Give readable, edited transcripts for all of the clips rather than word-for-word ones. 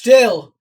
Still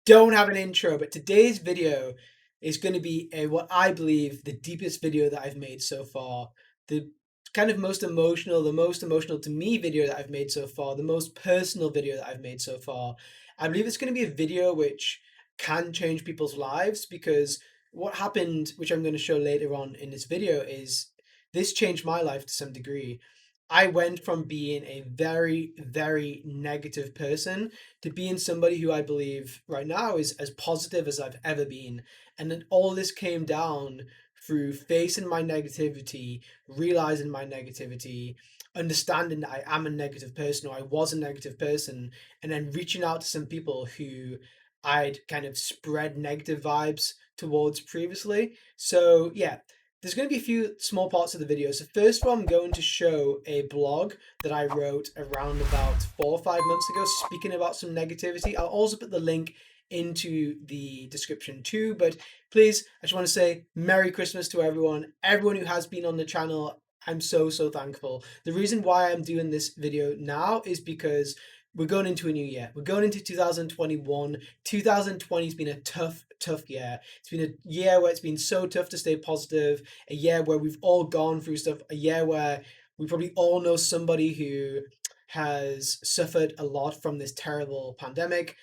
don't have an intro, but today's video is going to be what I believe the deepest video that I've made so far. The kind of the most emotional to me video that I've made so far, the most personal video that I've made so far. I believe it's going to be a video which can change people's lives because what happened, which I'm going to show later on in this video, is this changed my life to some degree. I went from being a very, very negative person to being somebody who I believe right now is as positive as I've ever been. And then all this came down through facing my negativity, realizing my negativity, understanding that I am a negative person or I was a negative person, and then reaching out to some people who I'd kind of spread negative vibes towards previously. So, yeah, there's going to be a few small parts of the video. So first of all, I'm going to show a blog that I wrote around about 4 or 5 months ago, speaking about some negativity. I'll also put the link into the description too. But please, I just want to say Merry Christmas to everyone. Everyone who has been on the channel, I'm so, so thankful. The reason why I'm doing this video now is because we're going into a new year. We're going into 2021. 2020 has been a tough, tough year. It's been a year where it's been so tough to stay positive, a year where we've all gone through stuff, a year where we probably all know somebody who has suffered a lot from this terrible pandemic.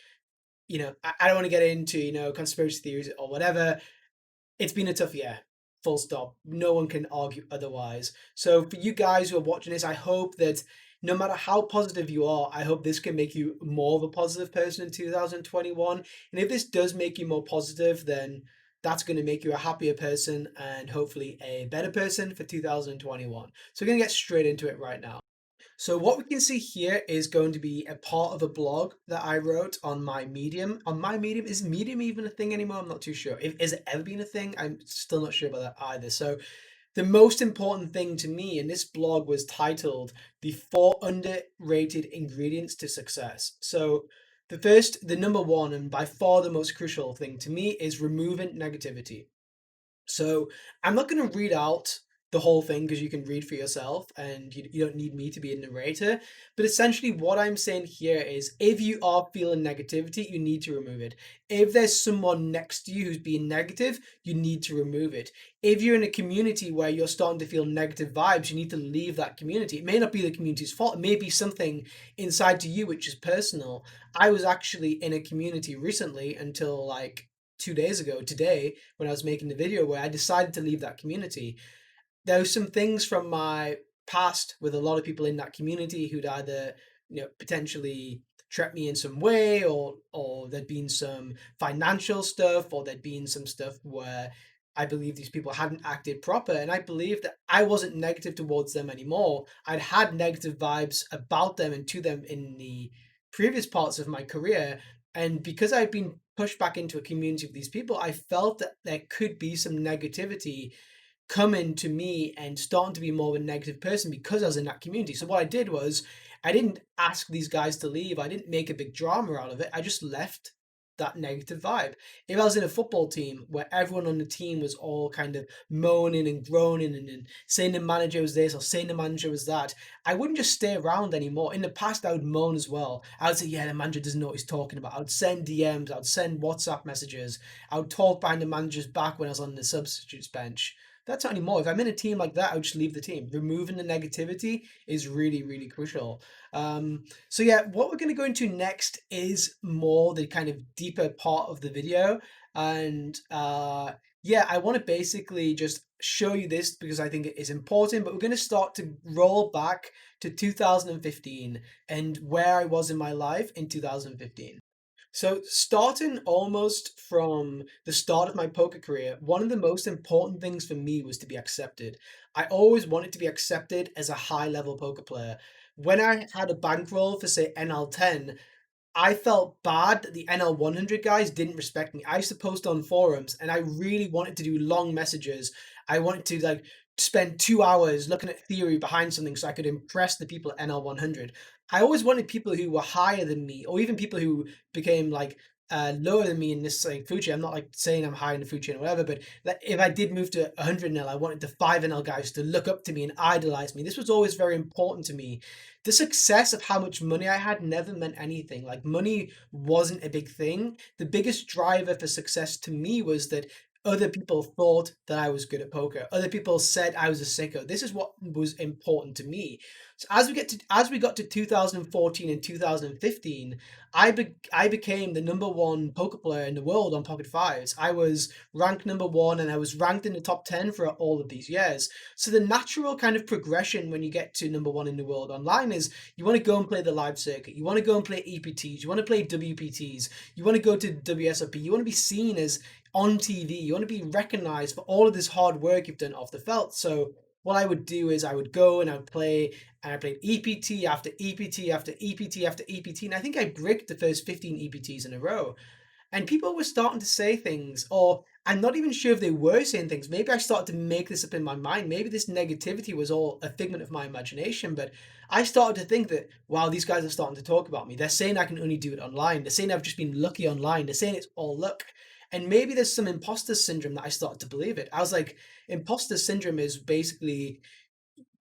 I don't want to get into, conspiracy theories or whatever. It's been a tough year, full stop. No one can argue otherwise. So for you guys who are watching this, I hope that no matter how positive you are, I hope this can make you more of a positive person in 2021. And if this does make you more positive, then that's going to make you a happier person and hopefully a better person for 2021. So we're going to get straight into it right now. So what we can see here is going to be a part of a blog that I wrote on my Medium. On my Medium, is Medium even a thing anymore? I'm not too sure. Is it ever been a thing? I'm still not sure about that either. So the most important thing to me in this blog was titled "The 4 Underrated Ingredients to Success." So the number one, and by far the most crucial thing to me is removing negativity. So I'm not going to read out the whole thing because you can read for yourself and you don't need me to be a narrator. But essentially, what I'm saying here is if you are feeling negativity, you need to remove it. If there's someone next to you who's being negative, you need to remove it. If you're in a community where you're starting to feel negative vibes, you need to leave that community. It may not be the community's fault, it may be something inside to you which is personal. I was actually in a community recently until like 2 days ago today when I was making the video where I decided to leave that community. There were some things from my past with a lot of people in that community who'd either, potentially trapped me in some way, or there'd been some financial stuff, or there'd been some stuff where I believe these people hadn't acted proper, and I believe that I wasn't negative towards them anymore. I'd had negative vibes about them and to them in the previous parts of my career, and because I've been pushed back into a community of these people, I felt that there could be some negativity coming to me and starting to be more of a negative person because I was in that community. So what I did was I didn't ask these guys to leave. I didn't make a big drama out of it. I just left that negative vibe. If I was in a football team where everyone on the team was all kind of moaning and groaning and saying the manager was this or saying the manager was that, I wouldn't just stay around anymore. In the past, I would moan as well. I would say, yeah, the manager doesn't know what he's talking about. I would send DMs, I would send WhatsApp messages. I would talk behind the manager's back when I was on the substitutes bench. That's not anymore. If I'm in a team like that, I would just leave the team. Removing the negativity is really, really crucial. So yeah, what we're going to go into next is more the kind of deeper part of the video. And yeah, I want to basically just show you this because I think it is important, but we're going to start to roll back to 2015 and where I was in my life in 2015. So, starting almost from the start of my poker career, one of the most important things for me was to be accepted. I always wanted to be accepted as a high level poker player. When I had a bankroll for, say, NL10, I felt bad that the NL 100 guys didn't respect me. I used to post on forums and I really wanted to do long messages. I wanted to like spend 2 hours looking at theory behind something so I could impress the people at NL 100. I always wanted people who were higher than me or even people who became like lower than me in this like food chain. I'm not like saying I'm high in the food chain or whatever, but like, if I did move to 100 nil, I wanted the 5 nil guys to look up to me and idolize me. This was always very important to me. The success of how much money I had never meant anything. Like money wasn't a big thing. The biggest driver for success to me was that other people thought that I was good at poker. Other people said I was a sicko. This is what was important to me. So as we got to 2014 and 2015, I became the number one poker player in the world on Pocket Fives. I was ranked number one, and I was ranked in the top 10 for all of these years. So the natural kind of progression when you get to number one in the world online is you want to go and play the live circuit. You want to go and play EPTs. You want to play WPTs. You want to go to WSOP. You want to be seen as on TV. You want to be recognized for all of this hard work you've done off the felt. So what I would do is I would go and I would play, and I played EPT after EPT after EPT after EPT, and I think I bricked the first 15 EPTs in a row. And people were starting to say things, or I'm not even sure if they were saying things. Maybe I started to make this up in my mind. Maybe this negativity was all a figment of my imagination. But I started to think that, wow, these guys are starting to talk about me. They're saying I can only do it online. They're saying I've just been lucky online. They're saying it's all luck. And maybe there's some imposter syndrome that I started to believe it. I was like, imposter syndrome is basically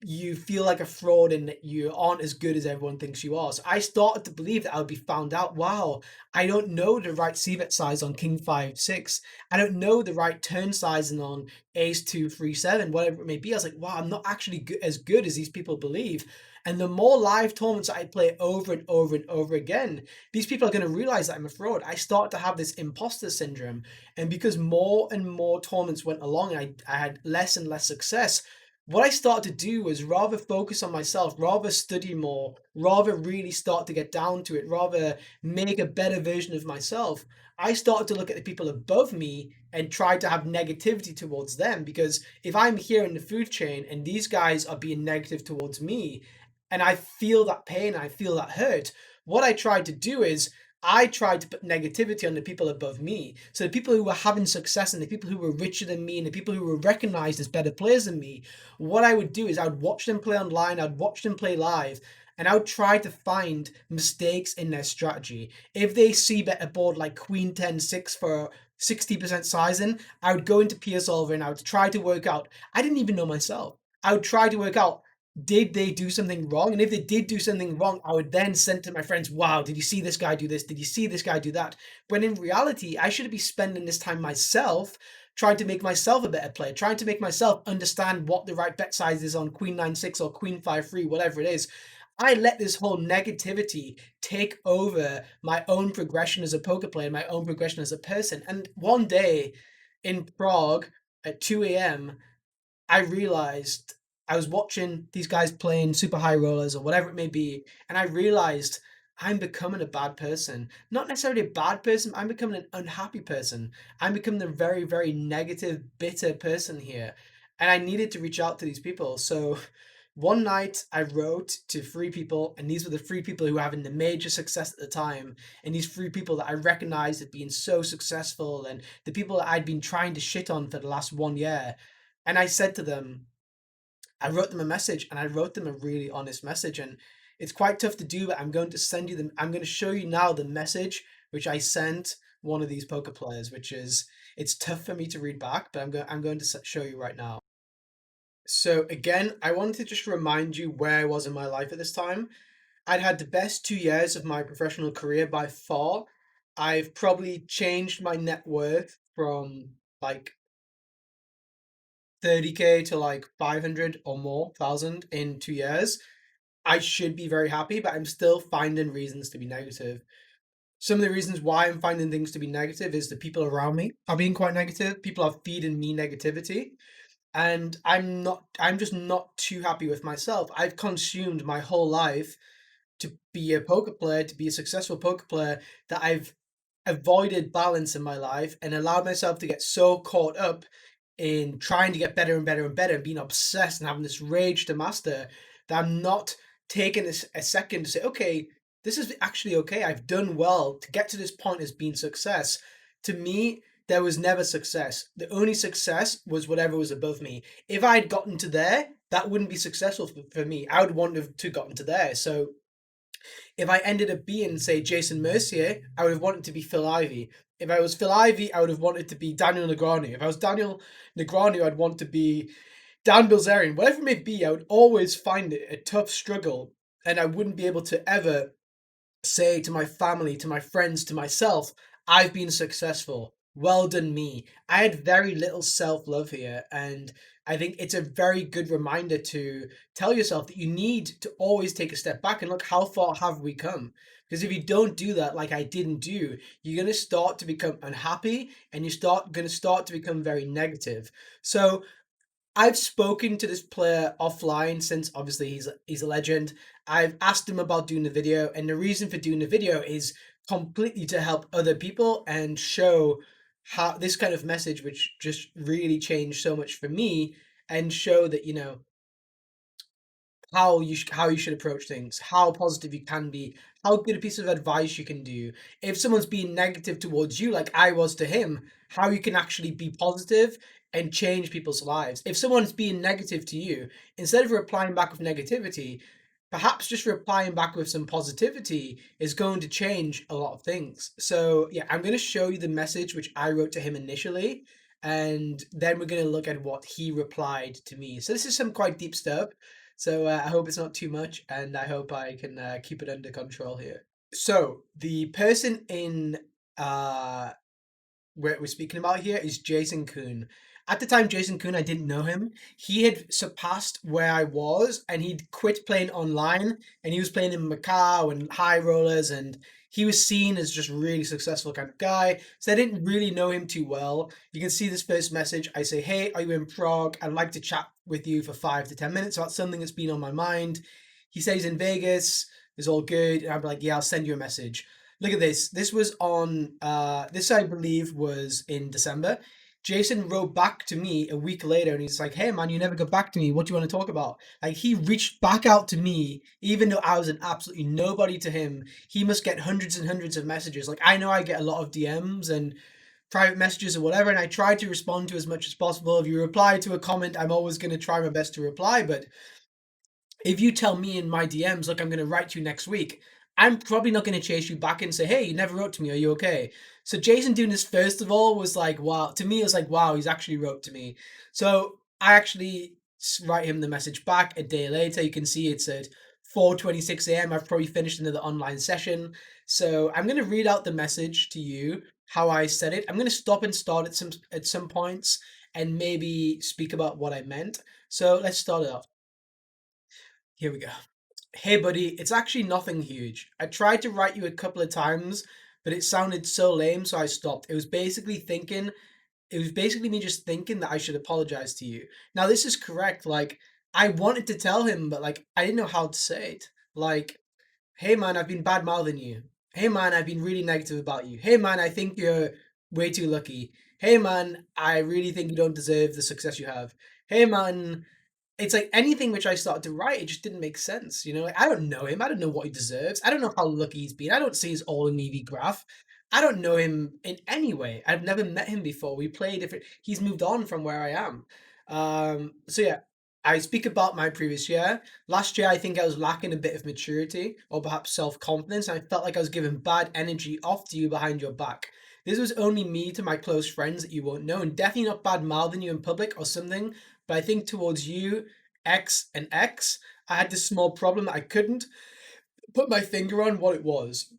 you feel like a fraud and that you aren't as good as everyone thinks you are. So I started to believe that I would be found out. Wow, I don't know the right c-bet size on king 5 6. I don't know the right turn sizing on ace 2 3 7, whatever it may be. I was like, wow, I'm not actually as good as these people believe. And the more live tournaments I play over and over and over again, these people are going to realize that I'm a fraud. I start to have this imposter syndrome. And because more and more tournaments went along, I had less and less success. What I started to do was rather focus on myself, rather study more, rather really start to get down to it, rather make a better version of myself. I started to look at the people above me and try to have negativity towards them, because if I'm here in the food chain and these guys are being negative towards me and I feel that pain, I feel that hurt, what I tried to do is I tried to put negativity on the people above me. So the people who were having success and the people who were richer than me and the people who were recognized as better players than me, what I would do is I would watch them play online, I'd watch them play live, and I would try to find mistakes in their strategy. If they see bet a board like Queen 10 6 for 60% sizing, I would go into Peer Solver and I would try to work out. I didn't even know myself. I would try to work out, did they do something wrong? And if they did do something wrong, I would then send to my friends, wow, did you see this guy do this? Did you see this guy do that? When in reality, I should be spending this time myself trying to make myself a better player, trying to make myself understand what the right bet size is on Queen 9 6 or Queen 5 3, whatever it is. I let this whole negativity take over my own progression as a poker player, my own progression as a person. And one day in Prague at 2 a.m., I realized I was watching these guys playing super high rollers or whatever it may be, and I realized I'm becoming a bad person. Not necessarily a bad person, I'm becoming an unhappy person. I'm becoming a very, very negative, bitter person here. And I needed to reach out to these people. So one night I wrote to three people, and these were the three people who were having the major success at the time. And these three people that I recognized as being so successful, and the people that I'd been trying to shit on for the last 1 year. And I said to them, I wrote them a message, and I wrote them a really honest message. And it's quite tough to do, but I'm going to send you them. I'm going to show you now the message which I sent one of these poker players, which is, it's tough for me to read back, but I'm going to show you right now. So again, I wanted to just remind you where I was in my life at this time. I'd had the best 2 years of my professional career by far. I've probably changed my net worth from like 30K to like 500 or more thousand in 2 years. I should be very happy, but I'm still finding reasons to be negative. Some of the reasons why I'm finding things to be negative is the people around me are being quite negative. People are feeding me negativity. And I'm just not too happy with myself. I've consumed my whole life to be a poker player, to be a successful poker player, that I've avoided balance in my life and allowed myself to get so caught up in trying to get better and better and better, and being obsessed and having this rage to master, that I'm not taking this a second to say, okay, this is actually okay. I've done well to get to this point as being success. To me, there was never success. The only success was whatever was above me. If I'd gotten to there, that wouldn't be successful for me. I would want to have gotten to there. So If I ended up being, say, Jason Mercier, I would have wanted to be Phil Ivey. If I was Phil Ivey, I would have wanted to be Daniel Negreanu. If I was Daniel Negreanu, I'd want to be Dan Bilzerian. Whatever it may be, I would always find it a tough struggle, and I wouldn't be able to ever say to my family, to my friends, to myself, I've been successful. Well done, me. I had very little self love here. And I think it's a very good reminder to tell yourself that you need to always take a step back and look, how far have we come? Because if you don't do that, like I didn't do, you're going to start to become unhappy and going to start to become very negative. So I've spoken to this player offline since obviously he's a legend. I've asked him about doing the video, and the reason for doing the video is completely to help other people and show how this kind of message, which just really changed so much for me, and show that how you should approach things, how positive you can be, how good a piece of advice you can do. If someone's being negative towards you, like I was to him, how you can actually be positive and change people's lives. If someone's being negative to you, instead of replying back with negativity, perhaps just replying back with some positivity is going to change a lot of things. So yeah, I'm going to show you the message which I wrote to him initially, and then we're going to look at what he replied to me. So this is some quite deep stuff. So I hope it's not too much, and I hope I can keep it under control here. So the person in uh, we're speaking about here is Jason Kuhn. At the time, Jason Kuhn, I didn't know him. He had surpassed where I was, and he'd quit playing online, and he was playing in Macau and high rollers, and he was seen as just really successful kind of guy. So I didn't really know him too well. You can see this first message. I say, "Hey, are you in Prague? I'd like to chat with you for 5 to 10 minutes about something that's been on my mind." He says he's in Vegas. It's all good. And I'm like, "Yeah, I'll send you a message." Look at this. This was on, this I believe was in December. Jason wrote back to me a week later and he's like, "Hey man, you never got back to me. What do you want to talk about?" Like he reached back out to me, even though I was an absolutely nobody to him. He must get hundreds and hundreds of messages. Like I know I get a lot of DMs and private messages or whatever, and I try to respond to as much as possible. If you reply to a comment, I'm always going to try my best to reply, but if you tell me in my DMs, look, I'm going to write to you next week, I'm probably not going to chase you back and say, "Hey, you never wrote to me. Are you okay?" So Jason doing this first of all was like, wow. To me, it was like, wow, he's actually wrote to me. So I actually write him the message back a day later. You can see it's at 4:26 a.m. I've probably finished another online session. So I'm going to read out the message to you how I said it. I'm going to stop and start at some points and maybe speak about what I meant. So let's start it off. Here we go. "Hey, buddy, it's actually nothing huge. I tried to write you a couple of times, but it sounded so lame, so I stopped. It was basically me just thinking that I should apologize to you." Now, this is correct. Like, I wanted to tell him, but like, I didn't know how to say it. Like, "Hey, man, I've been bad mouthing you. Hey, man, I've been really negative about you. Hey, man, I think you're way too lucky. Hey, man, I really think you don't deserve the success you have. Hey, man, it's like anything which I started to write, it just didn't make sense, you know? Like, I don't know him. I don't know what he deserves. I don't know how lucky he's been. I don't see his all Navy graph. I don't know him in any way. I've never met him before. We play different. He's moved on from where I am. So yeah, I speak about my previous year. Last year, I think I was lacking a bit of maturity or perhaps self confidence. And I felt like I was giving bad energy off to you behind your back. This was only me to my close friends that you won't know, and definitely not bad mouthing you in public or something. But I think towards you, X and X, I had this small problem that I couldn't put my finger on what it was.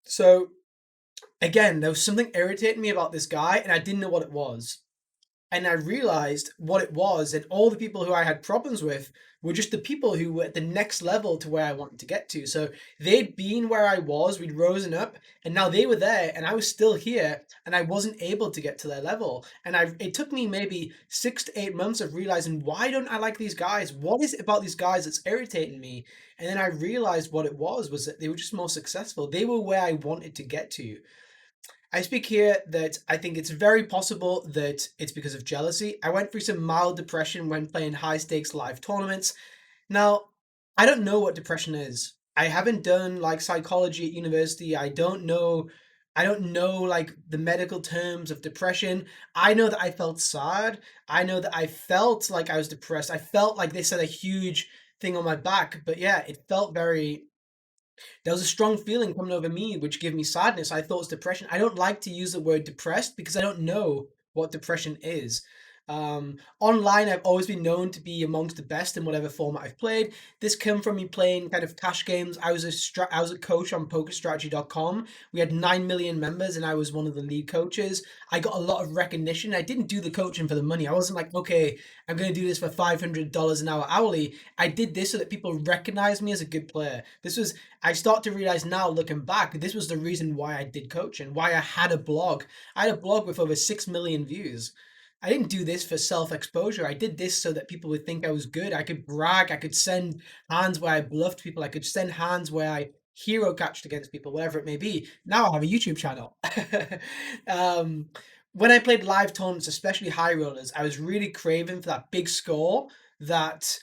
So again, there was something irritating me about this guy, and I didn't know what it was. And I realized what it was, and all the people who I had problems with were just the people who were at the next level to where I wanted to get to. So they'd been where I was, we'd risen up, and now they were there, and I was still here, and I wasn't able to get to their level. And it took me maybe 6 to 8 months of realizing, why don't I like these guys? What is it about these guys that's irritating me? And then I realized what it was that they were just more successful. They were where I wanted to get to. I speak here that I think it's very possible that it's because of jealousy. I went through some mild depression when playing high stakes live tournaments. Now, I don't know what depression is. I haven't done like psychology at university. I don't know like the medical terms of depression. I know that I felt sad. I know that I felt like I was depressed. I felt like they said a huge thing on my back, but yeah, it felt very There was a strong feeling coming over me which gave me sadness. I thought it was depression. I don't like to use the word depressed because I don't know what depression is. Online, I've always been known to be amongst the best in whatever format I've played. This came from me playing kind of cash games. I was a coach on PokerStrategy.com. We had 9 million members, and I was one of the lead coaches. I got a lot of recognition. I didn't do the coaching for the money. I wasn't like, okay, I'm going to do this for $500 an hour hourly. I did this so that people recognize me as a good player. I start to realize now, looking back, this was the reason why I did coaching, why I had a blog. I had a blog with over 6 million views. I didn't do this for self exposure. I did this so that people would think I was good. I could brag. I could send hands where I bluffed people. I could send hands where I hero catched against people, whatever it may be. Now I have a YouTube channel. um, when I played live tournaments, especially high rollers, I was really craving for that big score that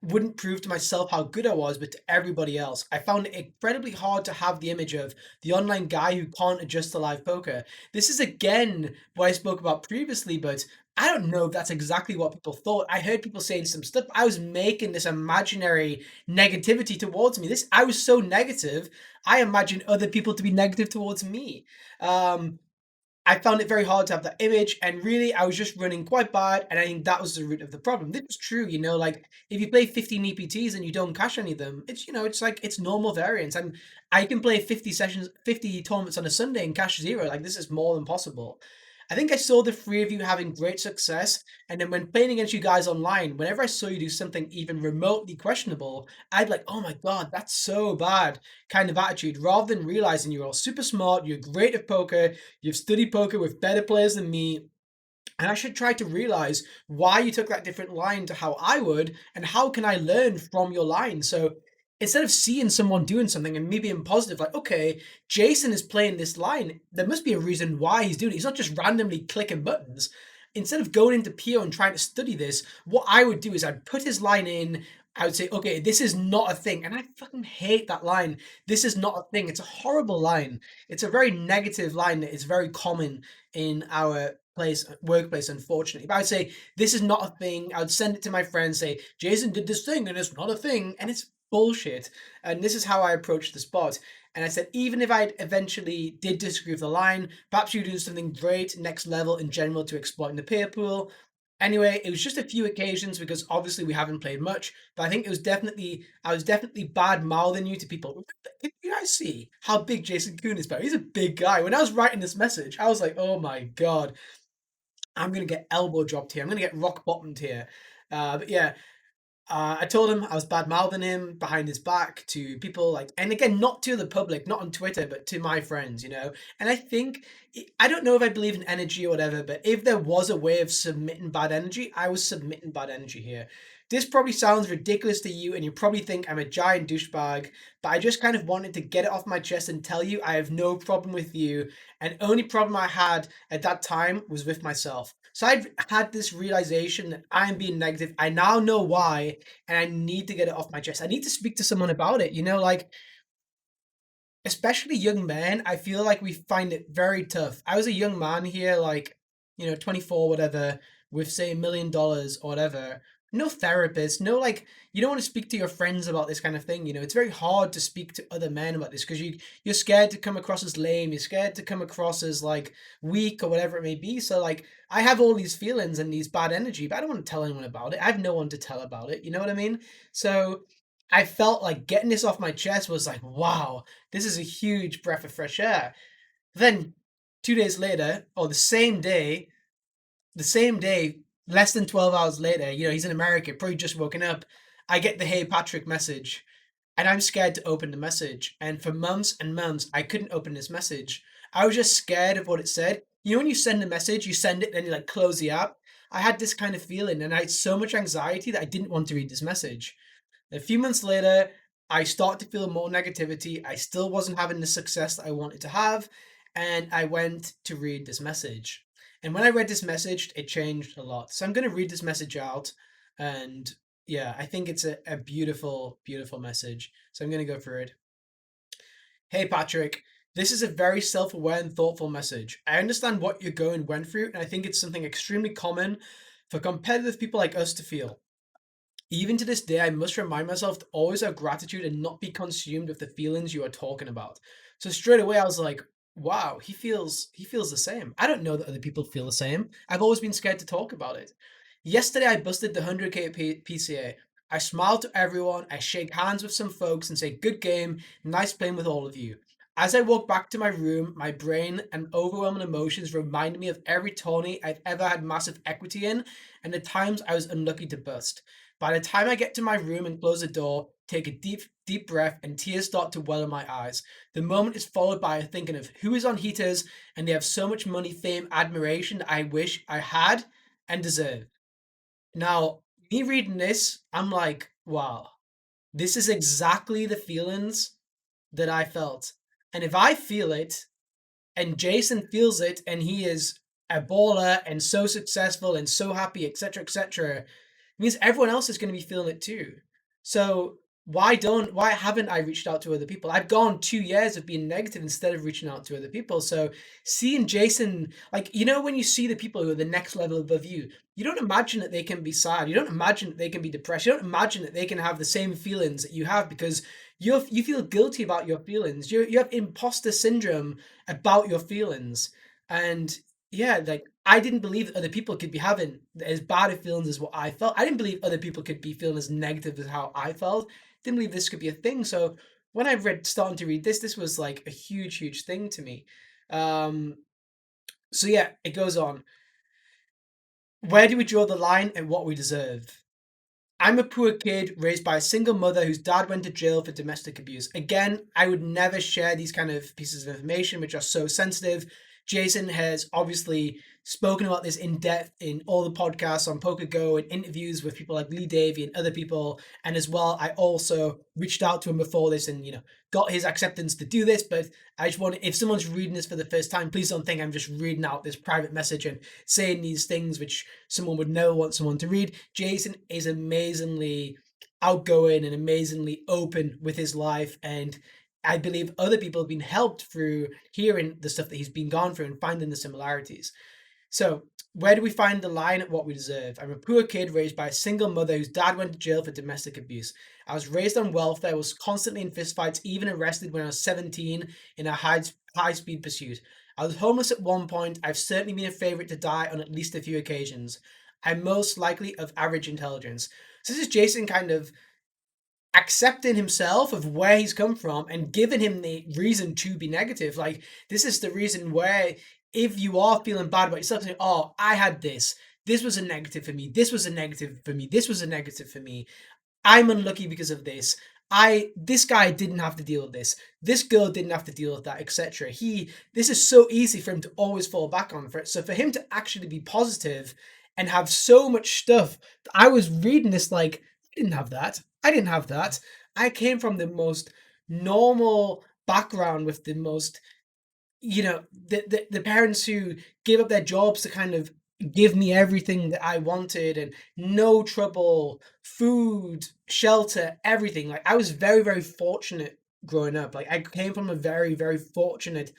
wouldn't prove to myself how good I was, but to everybody else. I found it incredibly hard to have the image of the online guy who can't adjust to live poker. This is again what I spoke about previously, but I don't know if that's exactly what people thought. I heard people saying some stuff. I was making this imaginary negativity towards me. This I was so negative. I imagined other people to be negative towards me. Um, I found it very hard to have that image, and really, I was just running quite bad, and I think that was the root of the problem. This is true, like if you play 15 EPTs and you don't cash any of them, it's like it's normal variance. I can play 50 sessions, 50 tournaments on a Sunday and cash zero. Like this is more than possible. I think I saw the three of you having great success, and then when playing against you guys online, whenever I saw you do something even remotely questionable, I'd like, oh my god, that's so bad kind of attitude, rather than realizing you're all super smart, you're great at poker, you've studied poker with better players than me, and I should try to realize why you took that different line to how I would, and how can I learn from your line. So instead of seeing someone doing something and me being positive, like, okay, Jason is playing this line, there must be a reason why he's doing it. He's not just randomly clicking buttons. Instead of going into Pio and trying to study this, what I would do is I'd put his line in. I would say, okay, this is not a thing. And I fucking hate that line. This is not a thing. It's a horrible line. It's a very negative line that is very common in our workplace, unfortunately. But I would say, this is not a thing. I would send it to my friends, say, Jason did this thing and it's not a thing. And it's bullshit. And this is how I approached the spot. And I said, even if I eventually did disagree with the line, perhaps you do something great, next level in general to exploiting the peer pool. Anyway, it was just a few occasions because obviously we haven't played much, but I think I was definitely bad mouthing you to people. Did you guys see how big Jason Kuhn is? But he's a big guy. When I was writing this message, I was like, oh my god, I'm gonna get elbow dropped here. I'm gonna get rock bottomed here. But yeah, I told him I was bad mouthing him behind his back to people, like, and again, not to the public, not on Twitter, but to my friends. And I think, I don't know if I believe in energy or whatever, but if there was a way of submitting bad energy, I was submitting bad energy here. This probably sounds ridiculous to you, and you probably think I'm a giant douchebag, but I just kind of wanted to get it off my chest and tell you I have no problem with you, and only problem I had at that time was with myself. So I've had this realization that I'm being negative. I now know why, and I need to get it off my chest. I need to speak to someone about it. Like, especially young men, I feel like we find it very tough. I was a young man here, like, 24, whatever, with say $1 million or whatever. No therapist, no, like, you don't want to speak to your friends about this kind of thing. It's very hard to speak to other men about this because you're scared to come across as lame. You're scared to come across as like weak or whatever it may be. So like, I have all these feelings and these bad energy, but I don't want to tell anyone about it. I have no one to tell about it. You know what I mean? So I felt like getting this off my chest was like, wow, this is a huge breath of fresh air. Then 2 days later, or the same day, less than 12 hours later, he's in America, probably just woken up. I get the Hey Patrick message, and I'm scared to open the message. And for months and months, I couldn't open this message. I was just scared of what it said. When you send a message, you send it, then you like close the app. I had this kind of feeling, and I had so much anxiety that I didn't want to read this message. A few months later, I started to feel more negativity. I still wasn't having the success that I wanted to have. And I went to read this message. And when I read this message, it changed a lot. So I'm going to read this message out. And yeah, I think it's a beautiful, beautiful message. So I'm going to go through it. Hey, Patrick, this is a very self aware and thoughtful message. I understand what you're went through, and I think it's something extremely common for competitive people like us to feel. Even to this day, I must remind myself to always have gratitude and not be consumed with the feelings you are talking about. So straight away, I was like, wow, he feels the same. I don't know that other people feel the same. I've always been scared to talk about it. Yesterday, I busted the 100K PCA. I smile to everyone, I shake hands with some folks and say, good game, nice playing with all of you. As I walk back to my room, my brain and overwhelming emotions remind me of every tourney I've ever had massive equity in and the times I was unlucky to bust. By the time I get to my room and close the door, take a deep, deep breath, and tears start to well in my eyes. The moment is followed by thinking of who is on heaters and they have so much money, fame, admiration that I wish I had and deserve. Now, me reading this, I'm like, wow, this is exactly the feelings that I felt. And if I feel it, and Jason feels it, and he is a baller and so successful and so happy, etc., etc., means everyone else is going to be feeling it too. So why haven't I reached out to other people? I've gone 2 years of being negative instead of reaching out to other people. So seeing Jason, like, when you see the people who are the next level above you, you don't imagine that they can be sad. You don't imagine that they can be depressed. You don't imagine that they can have the same feelings that you have because you feel guilty about your feelings. You have imposter syndrome about your feelings. And yeah, like I didn't believe that other people could be having as bad of feelings as what I felt. I didn't believe other people could be feeling as negative as how I felt. Didn't believe this could be a thing. So when I read starting to read this was like a huge, huge thing to me. Um, so yeah, it goes on. Where do we draw the line and what we deserve? I'm a poor kid raised by a single mother whose dad went to jail for domestic abuse. Again, I would never share these kind of pieces of information which are so sensitive. Jason has obviously spoken about this in depth in all the podcasts on Poker Go and interviews with people like Lee Davey and other people. And as well, I also reached out to him before this and got his acceptance to do this. But I just want, if someone's reading this for the first time, please don't think I'm just reading out this private message and saying these things which someone would never want someone to read. Jason is amazingly outgoing and amazingly open with his life, and I believe other people have been helped through hearing the stuff that he's been gone through and finding the similarities. So, where do we find the line at what we deserve? I'm a poor kid raised by a single mother whose dad went to jail for domestic abuse. I was raised on welfare, was constantly in fistfights, even arrested when I was 17 in a high speed pursuit. I was homeless at one point. I've certainly been a favorite to die on at least a few occasions. I'm most likely of average intelligence. So this is Jason kind of accepting himself of where he's come from and giving him the reason to be negative. Like, this is the reason where if you are feeling bad about yourself, saying, oh, I had this was a negative for me, this was a negative for me, this was a negative for me, I'm unlucky because of this. This guy didn't have to deal with this. This girl didn't have to deal with that, etc. This is so easy for him to always fall back on for it. So for him to actually be positive and have so much stuff, I was reading this like, I didn't have that. I didn't have that. I came from the most normal background with the most the parents who gave up their jobs to kind of give me everything that I wanted and no trouble, food, shelter, everything. Like I was very, very fortunate growing up. Like I came from a very, very fortunate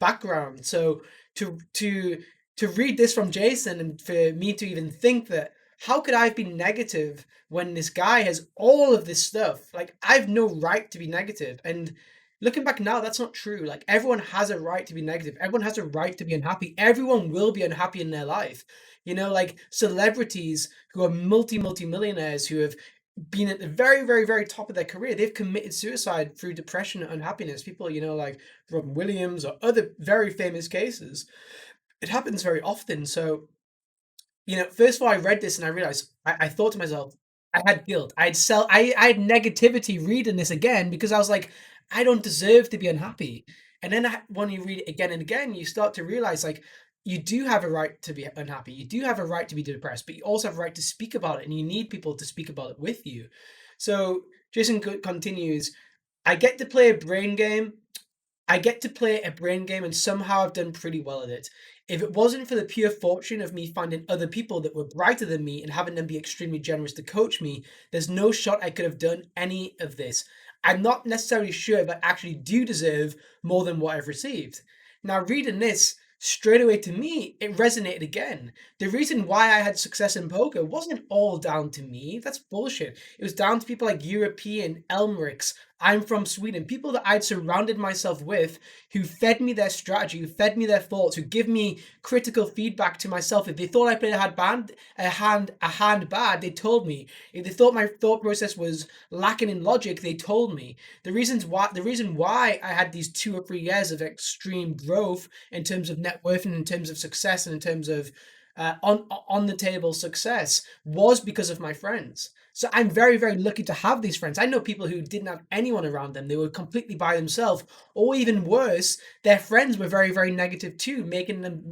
background. So to read this from Jason and for me to even think that how could I have been negative when this guy has all of this stuff? Like I've no right to be negative. And looking back now, that's not true. Like everyone has a right to be negative. Everyone has a right to be unhappy. Everyone will be unhappy in their life. Like celebrities who are multi millionaires who have been at the very, very, very top of their career, they've committed suicide through depression and unhappiness. People, like Robin Williams or other very famous cases. It happens very often. So first of all, I read this and I realized I thought to myself, I had guilt. I had negativity reading this again because I was like, I don't deserve to be unhappy. And then when you read it again and again, you start to realize like you do have a right to be unhappy. You do have a right to be depressed, but you also have a right to speak about it, and you need people to speak about it with you. So Jason continues, I get to play a brain game I get to play a brain game and somehow I've done pretty well at it. If it wasn't for the pure fortune of me finding other people that were brighter than me and having them be extremely generous to coach me, there's no shot I could have done any of this. I'm not necessarily sure if I actually do deserve more than what I've received. Now, reading this, straight away to me, it resonated again. The reason why I had success in poker wasn't all down to me. That's bullshit. It was down to people like European, Elmricks. I'm from Sweden. People that I'd surrounded myself with who fed me their strategy, who fed me their thoughts, who give me critical feedback to myself. If they thought I played a hand bad, they told me. If they thought my thought process was lacking in logic, they told me. The reason why I had these 2 or 3 years of extreme growth in terms of net worth and in terms of success and in terms of on the table success was because of my friends. So I'm very, very lucky to have these friends. I know people who didn't have anyone around them. They were completely by themselves, or even worse, their friends were very, very negative too,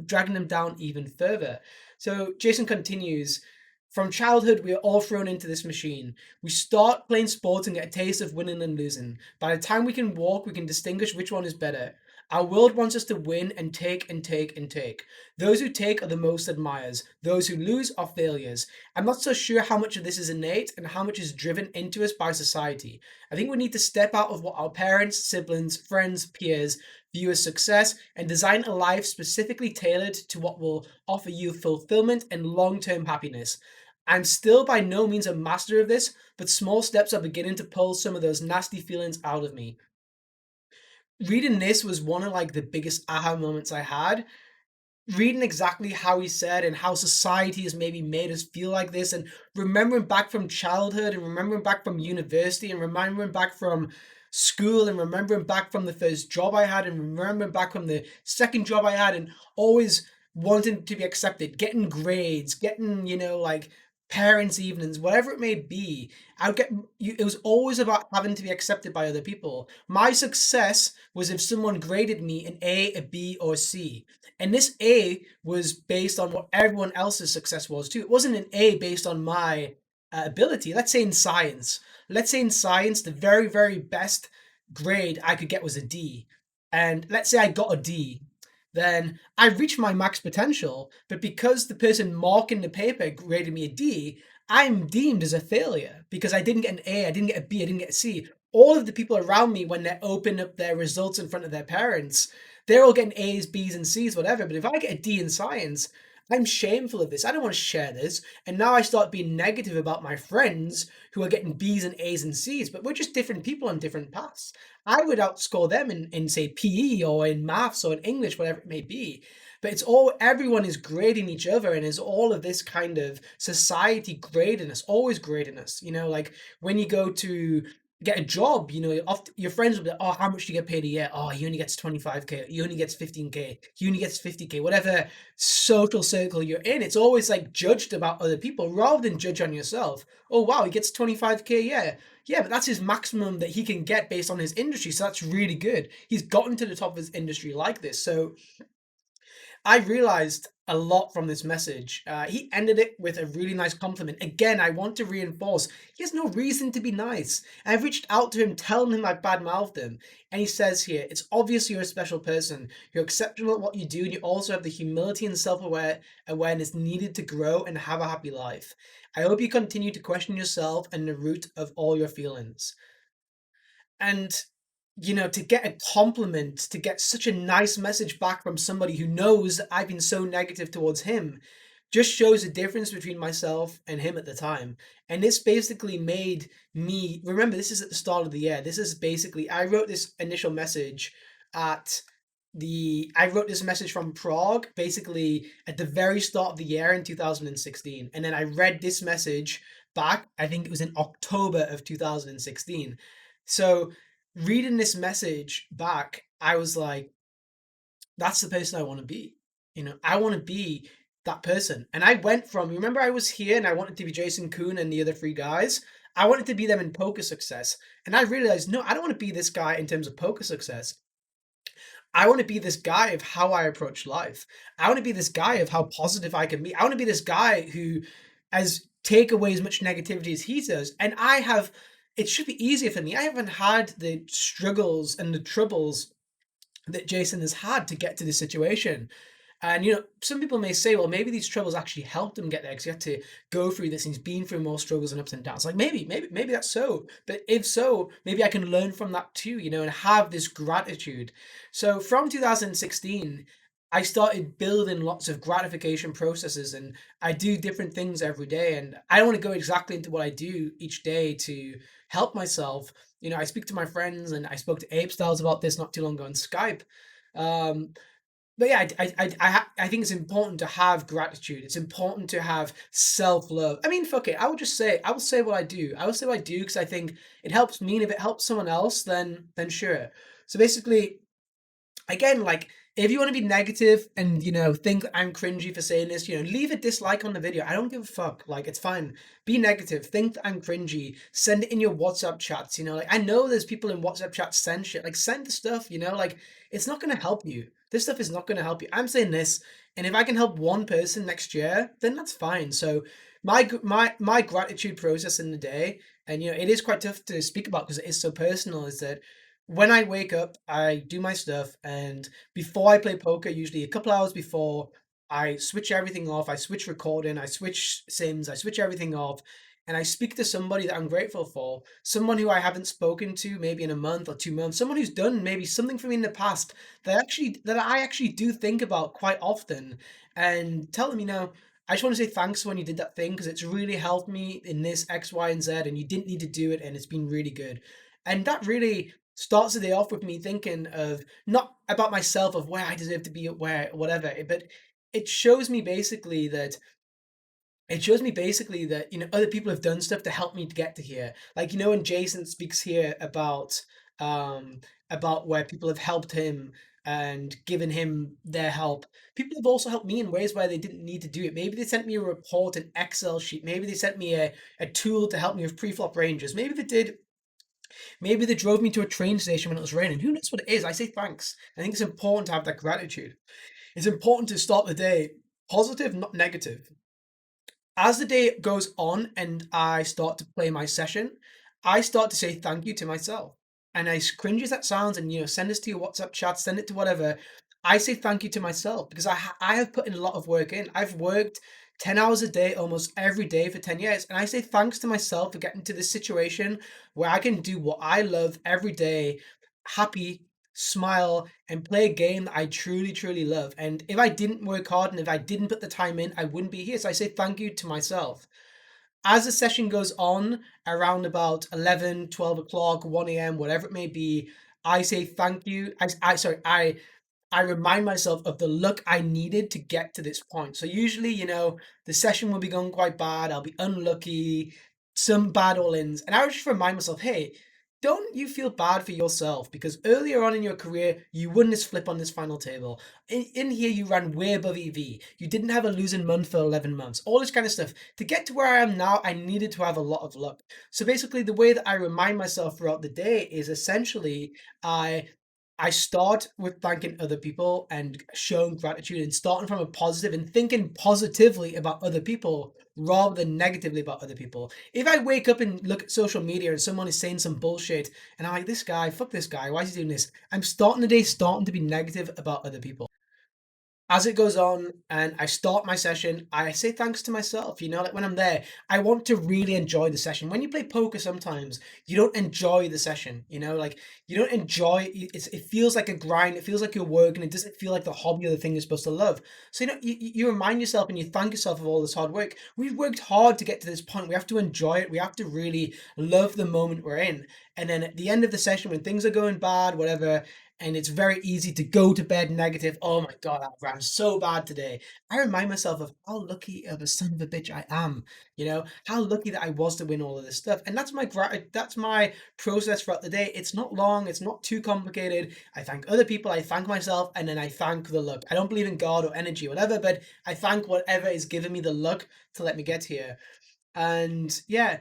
dragging them down even further. So Jason continues, from childhood, we are all thrown into this machine. We start playing sports and get a taste of winning and losing. By the time we can walk, we can distinguish which one is better. Our world wants us to win and take and take and take. Those who take are the most admirers. Those who lose are failures. I'm not so sure how much of this is innate and how much is driven into us by society. I think we need to step out of what our parents, siblings, friends, peers view as success and design a life specifically tailored to what will offer you fulfillment and long term happiness. I'm still by no means a master of this, but small steps are beginning to pull some of those nasty feelings out of me. Reading this was one of like the biggest aha moments I had, reading exactly how he said and how society has maybe made us feel like this, and remembering back from childhood and remembering back from university and remembering back from school and remembering back from the first job I had and remembering back from the second job I had, and always wanting to be accepted, getting grades, getting, like parents' evenings, whatever it may be. I would get it was always about having to be accepted by other people. My success was if someone graded me an A, a B, or C. And this A was based on what everyone else's success was too. It wasn't an A based on my ability. Let's say in science. Let's say in science, the very, very best grade I could get was a D. And let's say I got a D. Then I reached my max potential, but because the person marking the paper graded me a D, I'm deemed as a failure because I didn't get an A, I didn't get a B, I didn't get a C. All of the people around me, when they open up their results in front of their parents, they're all getting A's, B's, and C's, whatever. But if I get a D in science, I'm shameful of this. I don't want to share this. And now I start being negative about my friends who are getting B's and A's and C's, but we're just different people on different paths. I would outscore them in say PE or in maths or in English, whatever it may be. But it's all everyone is grading each other, and is all of this kind of society grading us, always grading us. Like when you go to get a job, often your friends will be like, oh, how much do you get paid a year? Oh, he only gets 25K, he only gets 15K, he only gets 50K, whatever social circle you're in. It's always like judged about other people rather than judge on yourself. Oh wow, he gets 25K a year. Yeah, but that's his maximum that he can get based on his industry. So that's really good. He's gotten to the top of his industry like this. So I realized a lot from this message. He ended it with a really nice compliment. Again, I want to reinforce he has no reason to be nice. I've reached out to him, telling him I badmouthed him. And he says here, it's obvious you're a special person. You're exceptional at what you do, and you also have the humility and awareness needed to grow and have a happy life. I hope you continue to question yourself and the root of all your feelings. And to get a compliment, to get such a nice message back from somebody who knows that I've been so negative towards him, just shows the difference between myself and him at the time. And this basically made me remember, this is at the start of the year. This is basically, I wrote this initial message at I wrote this message from Prague basically at the very start of the year in 2016. And then I read this message back, I think it was in October of 2016. So reading this message back, I was like, that's the person I want to be. I want to be that person. And I went from, remember, I was here and I wanted to be Jason Kuhn and the other three guys. I wanted to be them in poker success. And I realized, no, I don't want to be this guy in terms of poker success. I want to be this guy of how I approach life. I want to be this guy of how positive I can be. I want to be this guy who, as take away as much negativity as he does. And it should be easier for me. I haven't had the struggles and the troubles that Jason has had to get to this situation. And some people may say, well, maybe these troubles actually helped him get there because he had to go through this and he's been through more struggles and ups and downs. Like maybe that's so. But if so, maybe I can learn from that too, and have this gratitude. So from 2016, I started building lots of gratification processes, and I do different things every day. And I don't want to go exactly into what I do each day to help myself. You know, I speak to my friends, and I spoke to Ape Styles about this not too long ago on Skype. Um, but yeah, I think it's important to have gratitude. It's important to have self love. I mean, fuck it. I will say what I do. I will say what I do because I think it helps me. And if it helps someone else, then sure. So basically, again, like if you want to be negative and think I'm cringy for saying this, leave a dislike on the video. I don't give a fuck. Like it's fine. Be negative. Think that I'm cringy. Send it in your WhatsApp chats. Like I know there's people in WhatsApp chats send shit. Like send the stuff. Like it's not gonna help you. This stuff is not gonna help you. I'm saying this, and if I can help one person next year, then that's fine. So my gratitude process in the day, and it is quite tough to speak about because it is so personal. Is that when I wake up, I do my stuff, and before I play poker, usually a couple hours before, I switch everything off. I switch recording, I switch Sims, I switch everything off, and I speak to somebody that I'm grateful for, someone who I haven't spoken to maybe in a month or 2 months, someone who's done maybe something for me in the past that I actually do think about quite often, and tell them, I just want to say thanks when you did that thing because it's really helped me in this X, Y, and Z, and you didn't need to do it, and it's been really good. And that really starts the day off with me thinking of not about myself of where I deserve to be, where whatever, but it shows me basically that other people have done stuff to help me to get to here. Like when Jason speaks here um about where people have helped him and given him their help. People have also helped me in ways where they didn't need to do it. Maybe they sent me a report, an Excel sheet. Maybe they sent me a tool to help me with pre-flop ranges. Maybe they drove me to a train station when it was raining. Who knows what it is? I say thanks. I think it's important to have that gratitude. It's important to start the day positive, not negative. As the day goes on and I start to play my session, I start to say thank you to myself. And as cringy as that sounds, and send this to your WhatsApp chat, send it to whatever, I say thank you to myself because I have put in a lot of work in. I've worked 10 hours a day almost every day for 10 years. And I say thanks to myself for getting to this situation where I can do what I love every day, happy, smile, and play a game that I truly, truly love. And if I didn't work hard and if I didn't put the time in, I wouldn't be here. So I say thank you to myself. As the session goes on, around about 11, 12 o'clock, 1 a.m., whatever it may be, I say thank you. I remind myself of the luck I needed to get to this point. So usually, the session will be going quite bad. I'll be unlucky, some bad all-ins. And I would just remind myself, hey, don't you feel bad for yourself because earlier on in your career, you wouldn't just flip on this final table. In here, you ran way above EV. You didn't have a losing month for 11 months. All this kind of stuff. To get to where I am now, I needed to have a lot of luck. So basically, the way that I remind myself throughout the day is essentially I I start with thanking other people and showing gratitude and starting from a positive and thinking positively about other people rather than negatively about other people. If I wake up and look at social media and someone is saying some bullshit and I'm like, this guy, fuck this guy, why is he doing this? I'm starting the day starting to be negative about other people. As it goes on and I start my session, I say thanks to myself. Like when I'm there, I want to really enjoy the session. When you play poker, sometimes you don't enjoy the session. Like you don't enjoy it feels like a grind. It feels like you're working. It doesn't feel like the hobby or the thing you're supposed to love. So you remind yourself and you thank yourself of all this hard work. We've worked hard to get to this point. We have to enjoy it. We have to really love the moment we're in. And then at the end of the session, when things are going bad, whatever, and it's very easy to go to bed negative. Oh my god, I ran so bad today. I remind myself of how lucky of a son of a bitch I am. How lucky that I was to win all of this stuff. And that's my process throughout the day. It's not long, it's not too complicated. I thank other people, I thank myself, and then I thank the luck. I don't believe in God or energy or whatever, but I thank whatever is giving me the luck to let me get here. And yeah,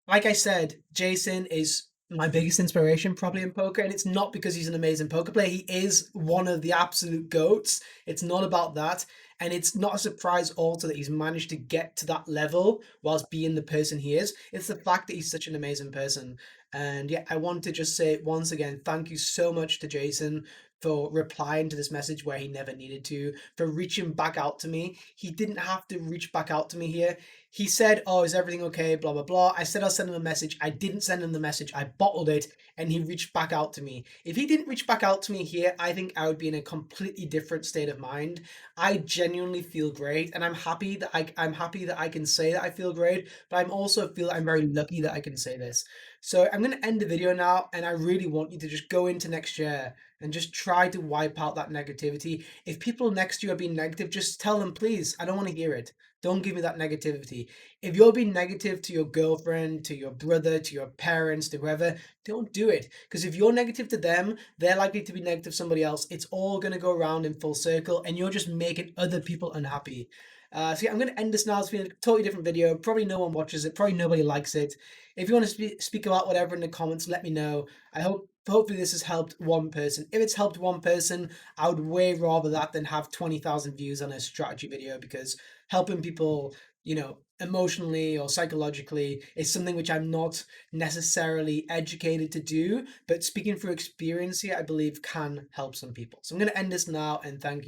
like I said, Jason is my biggest inspiration probably in poker, and it's not because he's an amazing poker player. He is one of the absolute goats. It's not about that, and it's not a surprise also that he's managed to get to that level whilst being the person he is. It's the fact that he's such an amazing person. And yeah, I want to just say once again, thank you so much to Jason for replying to this message where he never needed to, for reaching back out to me. He didn't have to reach back out to me here. He said, "Oh, is everything okay?" Blah blah blah. I said I'll send him a message. I didn't send him the message. I bottled it, and he reached back out to me. If he didn't reach back out to me here, I think I would be in a completely different state of mind. I genuinely feel great, and I'm happy that I can say that I feel great. But I'm also feel I'm very lucky that I can say this. So I'm gonna end the video now, and I really want you to just go into next year and just try to wipe out that negativity. If people next to you are being negative, just tell them, please, I don't want to hear it. Don't give me that negativity. If you're being negative to your girlfriend, to your brother, to your parents, to whoever, don't do it. Because if you're negative to them, they're likely to be negative to somebody else. It's all going to go around in full circle, and you're just making other people unhappy. So yeah, I'm going to end this now. It's been a totally different video. Probably no one watches it. Probably nobody likes it. If you want to speak about whatever in the comments, let me know. Hopefully this has helped one person. If it's helped one person, I would way rather that than have 20,000 views on a strategy video, because helping people, emotionally or psychologically is something which I'm not necessarily educated to do, but speaking through experience here, I believe can help some people. So I'm going to end this now, and thank you.